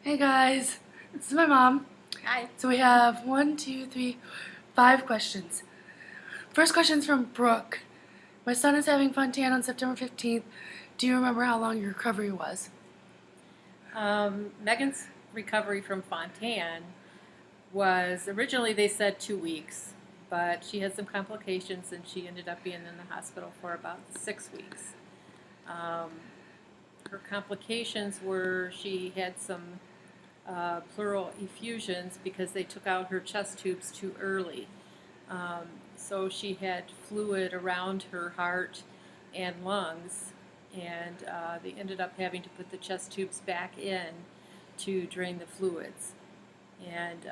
Hey guys, this is my mom. Hi. So we have 5 questions. First question's from Brooke. My son is having Fontan on September 15th. Do you remember how long your recovery was? Megan's recovery from Fontan was originally they said 2 weeks, but she had some complications and she ended up being in the hospital for about 6 weeks. Her complications were she had some pleural effusions because they took out her chest tubes too early. So she had fluid around her heart and lungs, and they ended up having to put the chest tubes back in to drain the fluids. And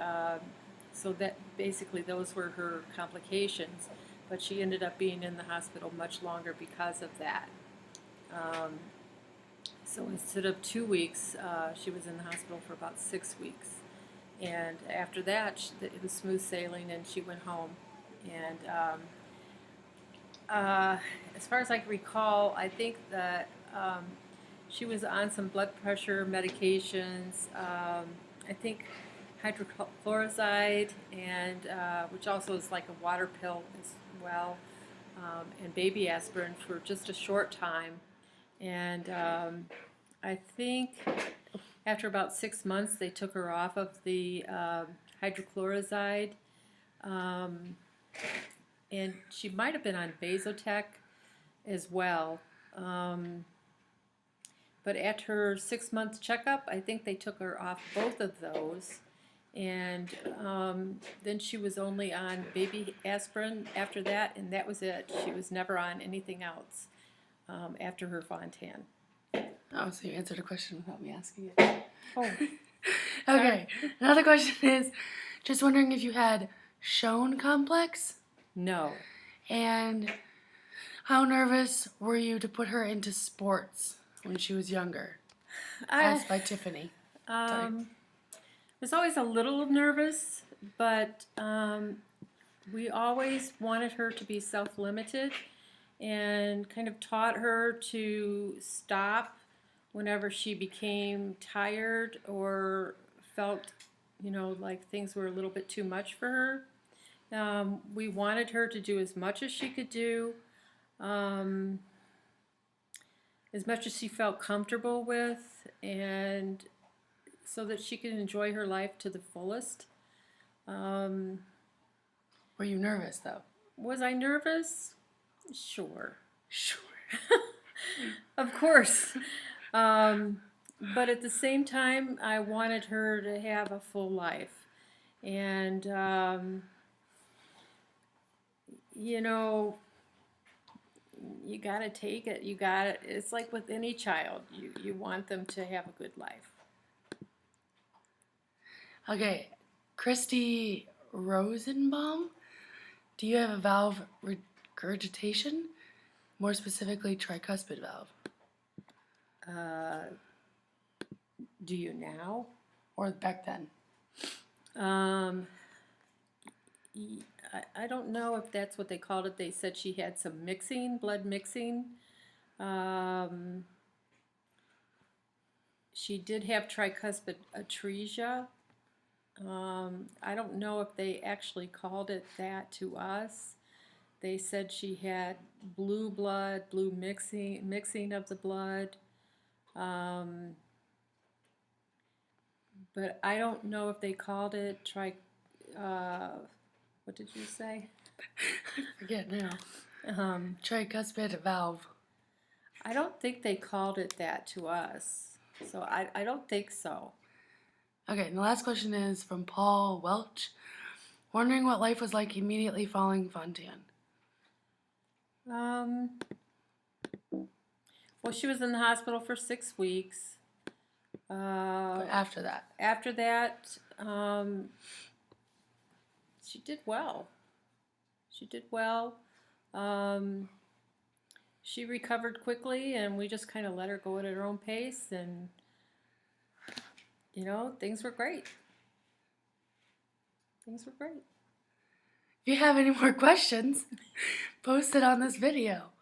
so that basically those were her complications, but she ended up being in the hospital much longer because of that. So instead of 2 weeks, she was in the hospital for about 6 weeks. And after that, it was smooth sailing, and she went home. And as far as I can recall, I think that she was on some blood pressure medications. I think hydrochloroside, and which also is like a water pill as well, and baby aspirin for just a short time. And I think after about 6 months, they took her off of the hydrochloroside. And she might have been on Vasotec as well. But at her 6 month checkup, I think they took her off both of those. And then she was only on baby aspirin after that, and that was it. She was never on anything else after her Fontan. Oh, so you answered a question without me asking it. Oh. Okay, another question is, just wondering if you had Shown complex? No. And how nervous were you to put her into sports when she was younger? Asked by Tiffany. I was always a little nervous, but we always wanted her to be self-limited and kind of taught her to stop whenever she became tired or felt, like things were a little bit too much for her. We wanted her to do as much as she could do, as much as she felt comfortable with, and so that she could enjoy her life to the fullest. Were you nervous, though? Was I nervous? Sure. Sure. Of course. But at the same time, I wanted her to have a full life. And, you got to take it. It's like with any child. You want them to have a good life. Okay, Christy Rosenbaum, do you have a valve regurgitation? More specifically, tricuspid valve. Do you now? Or back then? I don't know if that's what they called it. They said she had some blood mixing. She did have tricuspid atresia. I don't know if they actually called it that to us. They said she had blue mixing of the blood. But I don't know if they called it what did you say? I forget now. Tricuspid valve. I don't think they called it that to us. So I don't think so. Okay, and the last question is from Paul Welch. Wondering what life was like immediately following Fontan. Well, she was in the hospital for 6 weeks. But after that? After that, she did well. She did well. She recovered quickly, and we just kind of let her go at her own pace, and, things were great. Things were great. If you have any more questions, post it on this video.